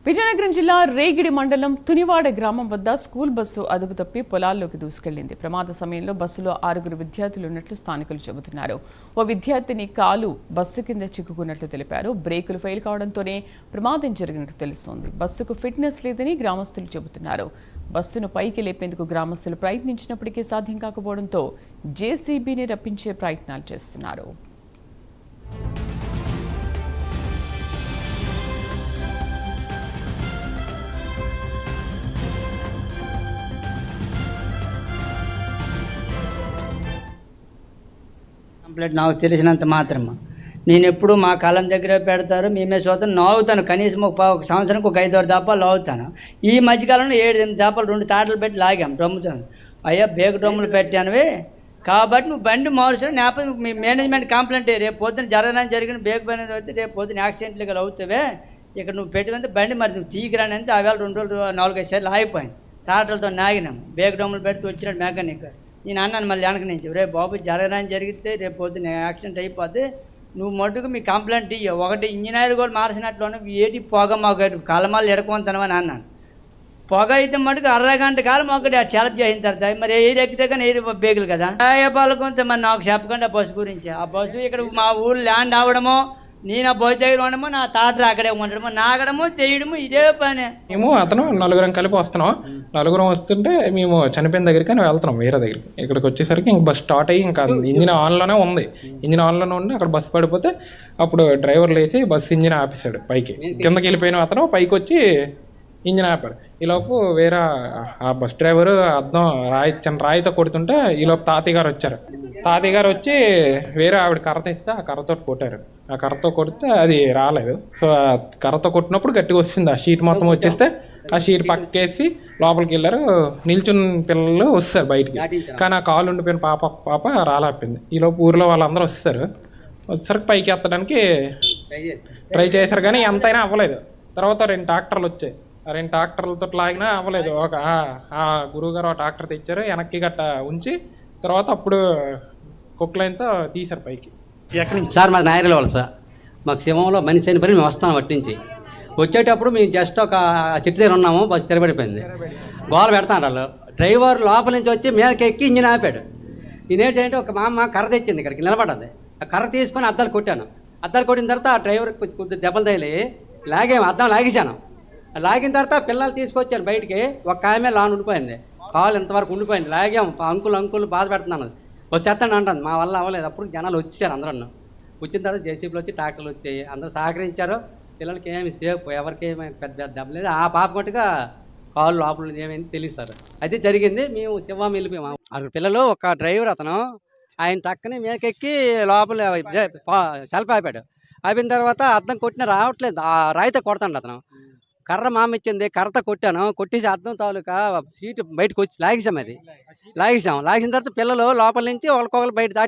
విజయనగరం జిల్లా రేగిడి మండలం తునివాడ గ్రామం వద్ద స్కూల్ బస్సు అదుపు తప్పి పొలాల్లోకి దూసుకెళ్లింది. ప్రమాద సమయంలో బస్సులో 6 విద్యార్థులు ఉన్నట్లు స్థానికులు చెబుతున్నారు. ఓ విద్యార్థిని కాలు బస్సు కింద చిక్కుకున్నట్లు తెలిపారు. బ్రేకులు ఫెయిల్ కావడంతోనే ప్రమాదం జరిగినట్టు తెలుస్తోంది. బస్సుకు ఫిట్నెస్ లేదని గ్రామస్తులు చెబుతున్నారు. బస్సును పైకి లేపేందుకు గ్రామస్తులు ప్రయత్నించినప్పటికీ సాధ్యం కాకపోవడంతో జేసీబీని రప్పించే ప్రయత్నాలు చేస్తున్నారు. కంప్లీట్ నాకు తెలిసినంత మాత్రమే నేను ఎప్పుడు మా కాలం దగ్గర పెడతారు మేమే చూస్తాను నవ్వుతాను. కనీసం ఒక సంవత్సరానికి ఒక 5-6 దాపాలు నవ్వుతాను. ఈ మధ్యకాలంలో 7-8 దాపాలు 2 తాటలు పెట్టి లాగాం డ్రమ్ముతో. అయ్యా బేగ డ్రమ్ములు పెట్టానువే కాబట్టి నువ్వు బండి మారుస్తాను నేపథ్యం మీ మేనేజ్మెంట్ కంప్లైంట్ రేపు పొద్దున జరగడానికి జరిగిన బేగ బండి అయితే రేపు పొద్దున యాక్సిడెంట్లు అవుతావే ఇక్కడ నువ్వు పెట్టినంత బండి మరి నువ్వు తీగిరానంటే ఆ వేళ 2 రోజులు 4-5 సార్లు ఆగిపోయింది. తాటలతో నాగినాము బేగ డ్రమ్ములు పెడితే వచ్చినాడు మెకానిక్. నేను అన్నాను మళ్ళీ వెనక నుంచి రేపు బాబు జరగడానికి జరిగితే రేపు పొద్దున యాక్సిడెంట్ అయిపోతే నువ్వు మట్టుకు మీ కంప్లైంట్ ఇయ్య. ఒకటి ఇంజనీర్ కూడా మార్చినట్లు ఏటి పొగ మాకు కలమాలు ఎడకొంతనమని అన్నాను. పొగ అయితే మటుకు 1/2 గంట కాలం ఒకటి చెలప్ చేసిన తర్వాత మరి ఎయిర్ ఎక్కితే కానీ ఎయిర్ బేగులు కదా పాలకొంత మరి నాకు చెప్పకండి ఆ బస్సు గురించి. ఆ బస్సు ఇక్కడ మా ఊరు ల్యాండ్ అవ్వడమో నేను ఆ బస్సు దగ్గర ఉండడమో నా తాటలు అక్కడే ఉండడమో నాగడమో చేయడమో ఇదే పని. మేము అతను 4 కలిపి వస్తున్నాం. 4 వస్తుంటే మేము చనిపోయిన దగ్గరికి వెళ్తున్నాం వేరే దగ్గరికి. ఇక్కడికి వచ్చేసరికి ఇంక బస్ స్టార్ట్ అయ్యి ఇంకా ఇంజిన్ ఆన్లోనే ఉంది. ఇంజిన్ ఆన్లోనే ఉండి అక్కడ బస్సు పడిపోతే అప్పుడు డ్రైవర్ లేసి బస్సు ఇంజిన్ ఆపేశాడు. పైకి కిందకి వెళ్ళిపోయిన అతను పైకి వచ్చి ఇంజిన్ ఆపాడు. ఈలోపు వేరే ఆ బస్ డ్రైవర్ అద్దం రాయితో కొడుతుంటే ఈలోపు తాతయ్య గారు వచ్చారు. తాతయ్య గారు వచ్చి వేరే ఆవిడ కర్ర తెస్తే ఆ కర్రతో కొట్టారు. ఆ కర్రతో కొడితే అది రాలేదు. సో ఆ కర్రతో కొట్టినప్పుడు గట్టిగా వచ్చింది. ఆ షీట్ మొత్తం వచ్చేస్తే ఆ షీట్ పక్కేసి లోపలికి వెళ్ళారు. నిల్చున్న పిల్లలు వస్తారు బయటికి. కానీ ఆ కాలు ఉండిపోయిన పాప రాలేపింది. ఈలోపు ఊర్లో వాళ్ళందరూ వస్తారు. వచ్చేసరికి పైకి ఎత్తడానికి ట్రై చేశారు కానీ ఎంతైనా అవ్వలేదు. తర్వాత 2 ట్రాక్టర్లు వచ్చాయి. ఆ 2 ట్రాక్టర్లతో లాగినా అవ్వలేదు. ఆ గురువు గారు ఆ ట్రాక్టర్ తెచ్చారు వెనక్కి గట్ట ఉంచి తర్వాత అప్పుడు కుక్లైన్తో తీశారు పైకి. సార్ మాది నాయకుల వలస. మాకు శివంలో మనిషి అయిన పని మేము వస్తాం అటు నుంచి. వచ్చేటప్పుడు మేము జస్ట్ ఒక చెట్టు దగ్గర ఉన్నాము. బస్సు తిరబడిపోయింది. గోల పెడతాను వాళ్ళు. డ్రైవర్ లోపల నుంచి వచ్చి మీదకి ఎక్కి ఇంజిన్ ఆపాడు. నేనేం చేయంటే ఒక మా అమ్మ కర్ర తెచ్చింది ఇక్కడికి నిలబడ్డది. ఆ కర్ర తీసుకొని అద్దాలు కొట్టాను. అద్దాలు కొట్టిన తర్వాత ఆ డ్రైవర్ కొద్దిగా దెబ్బలు తగిలి అద్దం లాగేశాను. లాగిన తర్వాత పిల్లలు తీసుకొచ్చాను బయటికి. ఒక ఆమె లాన్ ఉండిపోయింది. కాలు ఇంతవరకు ఉండిపోయింది. లాగాము అంకులు బాధ పెడుతున్నాను. వచ్చేస్తాను అంటుంది. మా వల్ల అవ్వలేదు. అప్పుడు జనాలు వచ్చేసారు అందరూ. వచ్చిన తర్వాత జేసీబీలు వచ్చి ట్రాక్టర్లు వచ్చాయి. అందరూ సహకరించారు. పిల్లలకి ఏమి సేఫ్ ఎవరికి ఏమి పెద్ద దెబ్బలేదు. ఆ పాప మట్టుగా కాళ్ళు లోపల ఏమైంది తెలియదు సార్. అయితే జరిగింది. మేము శివం వెళ్ళిపోయాము. 6 పిల్లలు ఒక డ్రైవర్ అతను ఆయన టక్కని మీదకెక్కి లోపల సెల్ఫ్ ఆపాడు. ఆపిన తర్వాత అద్దం కొట్టినా రావట్లేదు. ఆ రాయితో కొడతాడు అతను. కర్ర మామ ఇచ్చింది. కర్రతో కొట్టాను. కొట్టేసి అద్దం తాలూకా సీటు బయటకు వచ్చి లాగేసాం. లాగిన తర్వాత పిల్లలు లోపల నుంచి ఒకరికొకరు బయట దాటి